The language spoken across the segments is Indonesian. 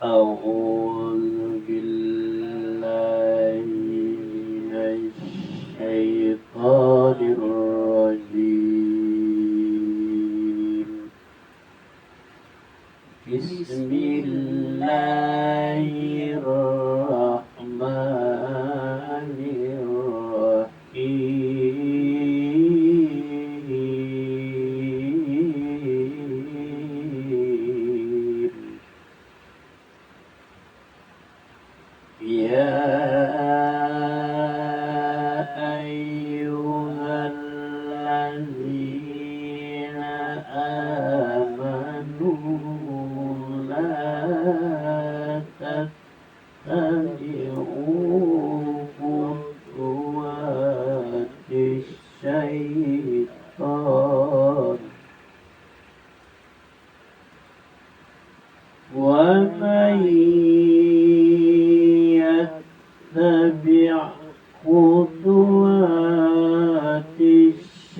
أعوذ بالله من الشيطان الرجيم بسم الله الرحمن الرحيم يا أيها الذين آمنوا لا تتبعوا خطوات الشيطان ومن يتبع خطوات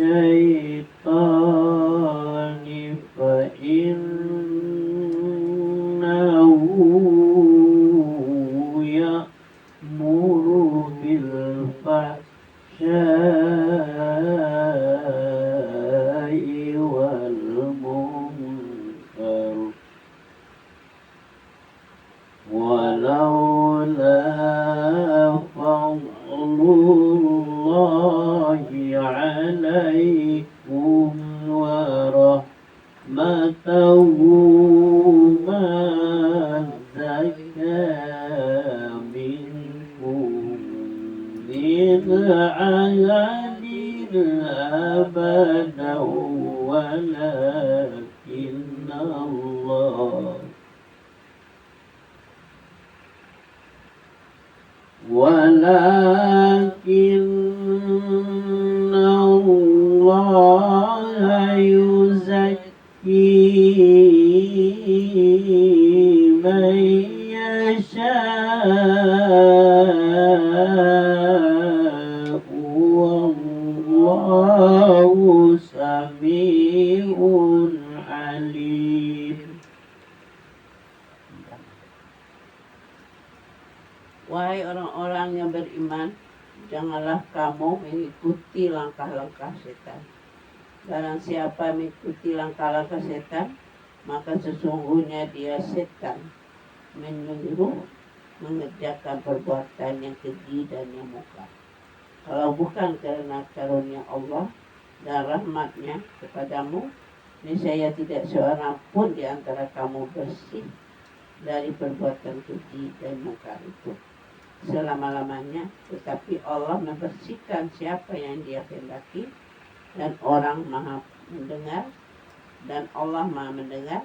الشيطان فإنه يأمر بالفحشاء والمنكر ولولا فضل الله عليكم ورحمته ما زكى منكم من أحد أبدا ولكن الله يزكي من يشاء والله سميع عليم. Wahai orang-orang yang beriman, janganlah kamu mengikuti langkah-langkah setan. Barang siapa mengikuti langkah-langkah setan, maka sesungguhnya dia setan, menyuruh mengerjakan perbuatan yang keji dan yang mungkar. Kalau bukan karena karunia Allah dan rahmatnya kepadamu, niscaya tidak seorang pun di antara kamu bersih dari perbuatan keji dan mungkar itu selama-lamanya, tetapi Allah membersihkan siapa yang dia kehendaki, dan orang maha mendengar, dan Allah maha mendengar,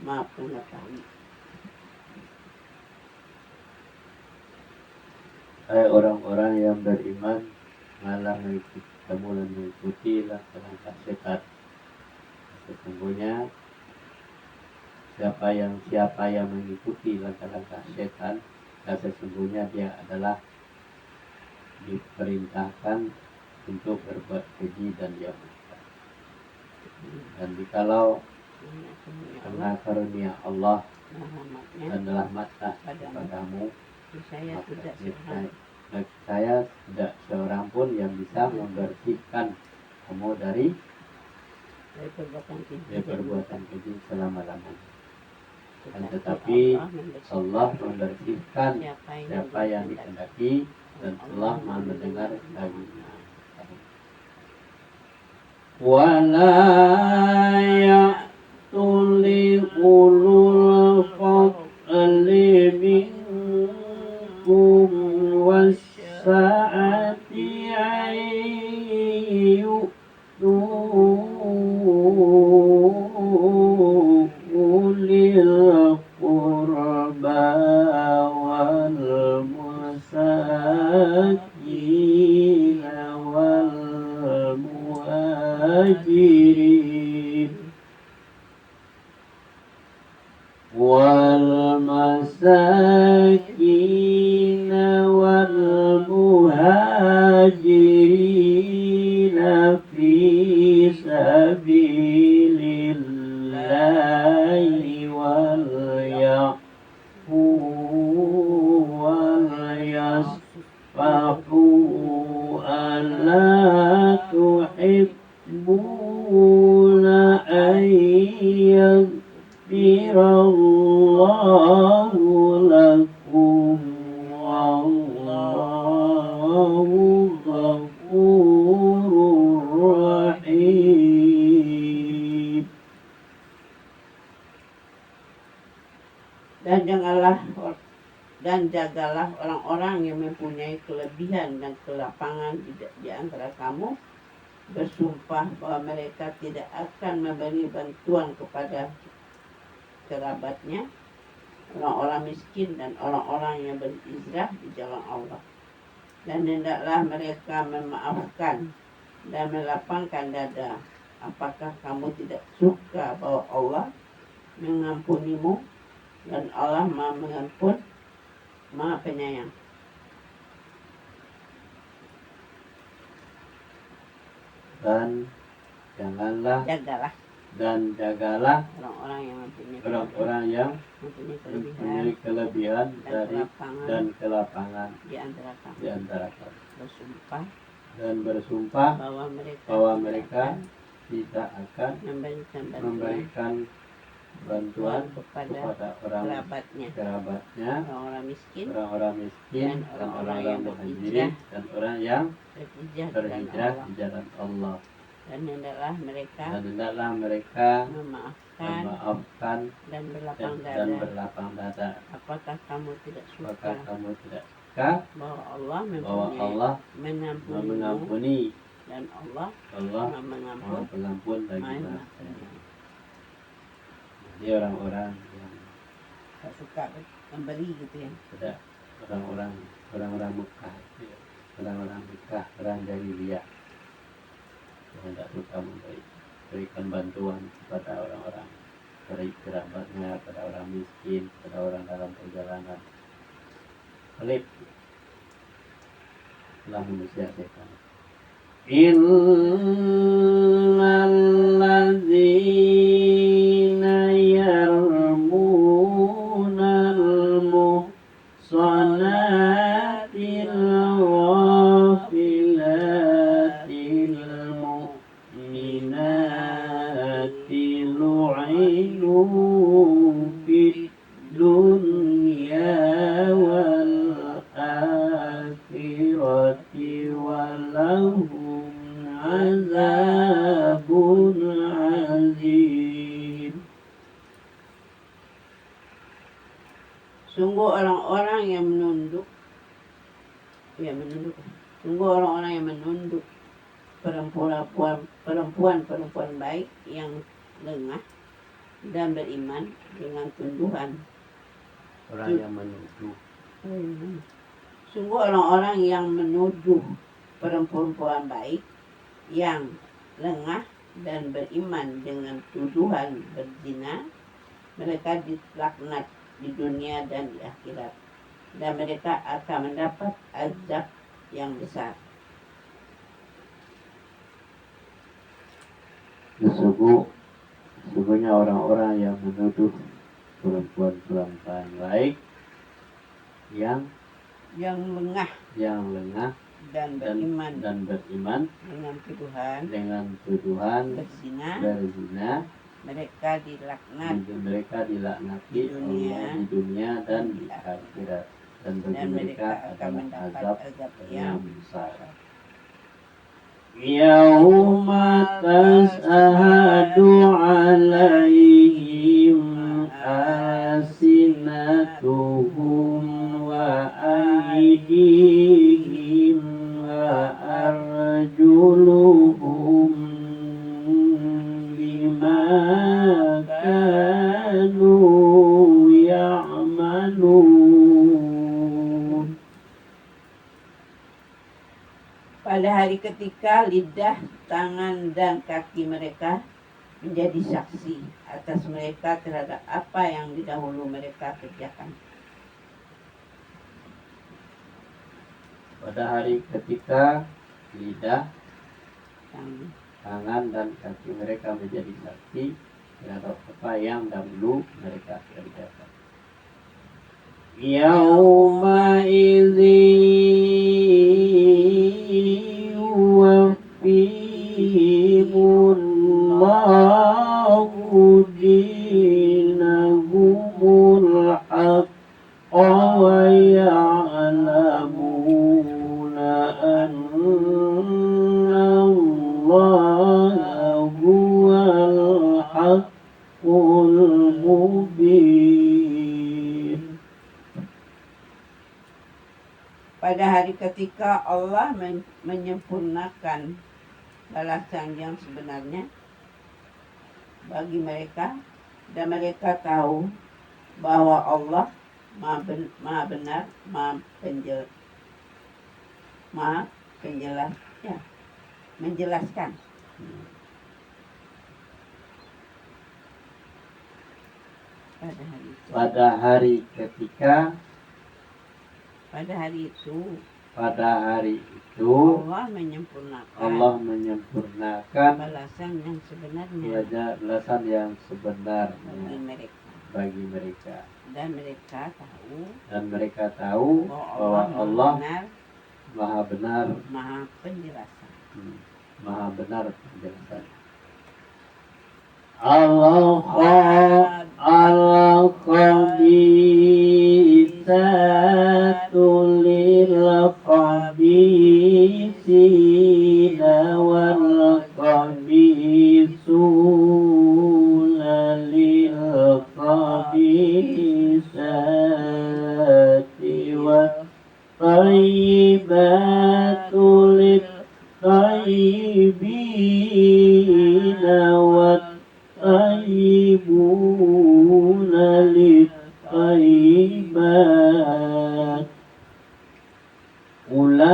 maha mengetahui. Hai orang-orang yang beriman, malah mengikuti langkah setan. Sesungguhnya siapa yang mengikuti langkah-langkah setan, dan sesungguhnya dia adalah diperintahkan untuk berbuat keji dan yang mungkar. Dan jikalau karena karunia Allah dan rahmatnya kepadamu, saya tidak seorang pun yang bisa membersihkan kamu dari perbuatan keji selama-lamanya. Tetapi Allah membersihkan siapa yang dikehendaki, dan Allah maha mendengar dagingnya. Wala ya'tuli ulul fadli minkum wassa'ati ayyu'tu ulil qurba wal masakin wal muhajirin wal masakin wal muhajirin fi sabilillahi wal yaghfirallahu lakum wallahu ghafurur rahim. Dan jagalah orang-orang yang mempunyai kelebihan dan kelapangan di antara kamu, bersumpah bahwa mereka tidak akan memberi bantuan kepada kerabatnya, orang-orang miskin dan orang-orang yang berhijrah di jalan Allah. Dan hendaklah mereka memaafkan dan melapangkan dada. Apakah kamu tidak suka bahwa Allah mengampunimu dan Allah Maha Mengampun, Maha Penyayang? Dan jagalah orang-orang yang mempunyai kelebihan dan kelapangan di antara kamu. Bersumpah bahwa mereka tidak akan memberikan bantuan kepada kerabatnya, orang-orang miskin dan orang-orang muhajirin dan orang yang berhijrah di jalan Allah. Dan hendaklah mereka memaafkan dan berlapang dada. Apakah kamu tidak suka bahwa Allah mengampuni dan Allah Maha Pengampun lagi Maha Penyayang? Jadi orang-orang yang tak suka memberi gitu ya. Tidak, orang-orang Mekah, orang jahiliyah yang tidak suka memberikan bantuan kepada orang-orang dari kerabatnya, pada orang miskin, pada orang dalam perjalanan. Pelit telah manusia setan. Innalladzina yarmunal muhsanatil ghafilatil mu'minatil lu'inu fid dunya wal akhirati walahum azabun azim. Sungguh orang-orang yang menunduk perempuan baik yang lengah dan beriman dengan tunduhan. Sungguh orang-orang yang menuduh perempuan baik yang lengah dan beriman dengan tuduhan berzina, mereka dilaknat di dunia dan di akhirat, dan mereka akan mendapat azab yang besar. Sesungguhnya orang-orang yang menuduh perempuan baik yang lengah dan beriman dengan tuduhan berzina, mereka dilaknati di dunia dan di akhirat, dan bagi mereka akan azab yang besar. Yauma tas'adu alaihim alsinatuhum wa aydihim wa arjuluhum bima kanu ya'malun. Pada hari ketika lidah, tangan, dan kaki mereka menjadi saksi atas mereka terhadap apa yang dahulu mereka kerjakan. Pada hari ketika lidah, tangan, dan kaki mereka menjadi saksi terhadap apa yang dahulu mereka kerjakan. Yauma idzi yuwaffihimullahu dinahum mubin. Pada hari ketika Allah menyempurnakan balasan yang sebenarnya bagi mereka, dan mereka tahu bahwa Allah Maha benar, menjelaskan. Pada hari ketika, pada hari itu Allah menyempurnakan balasan yang sebenarnya bagi mereka. Dan mereka tahu bahwa Allah Maha benar, Maha penjelasan. Maha benar penjelasan. Al-khabithatu lil-khabithina wal-khabithuna lil-khabithati wat-tayyibatu lit-tayyibina wat-tayyibuna lit-tayyibat. Ulaika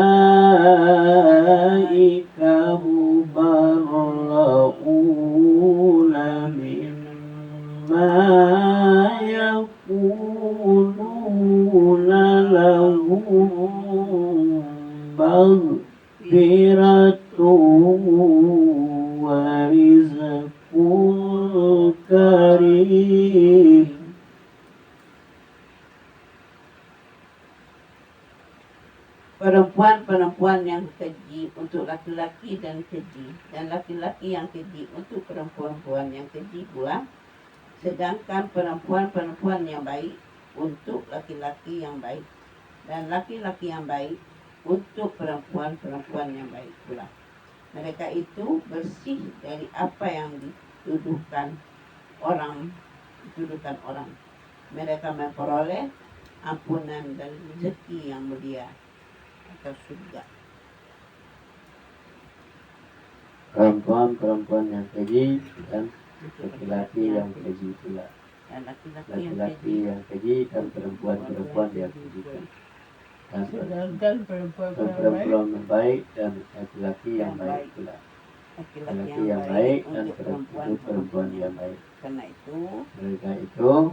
mubarra'una mimma yaquluna lahum maghfiratun wa rizqun karim. Perempuan-perempuan yang keji untuk laki-laki dan keji, dan laki-laki yang keji untuk perempuan-perempuan yang keji pula. Sedangkan perempuan-perempuan yang baik untuk laki-laki yang baik, dan laki-laki yang baik untuk perempuan-perempuan yang baik pula. Mereka itu bersih dari apa yang dituduhkan orang. Mereka memperoleh ampunan dan rezeki yang mulia atau surga. Perempuan-perempuan yang keji dan laki-laki yang keji pula. Dan Laki-laki yang keji dan perempuan-perempuan yang keji. Dan perempuan yang baik dan laki-laki yang baik pula. Laki-laki yang baik dan perempuan yang baik. Karena itu mereka itu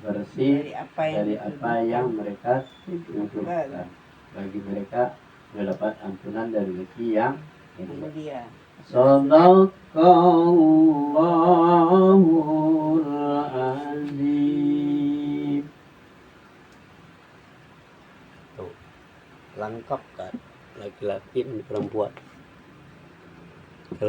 bersih dari apa yang mereka tuduhkan. Bagi mereka mendapat ampunan dari rezeki yang mulia. Shadaqallahul azim. Tuh, lengkap kan laki-laki dan perempuan. Kalau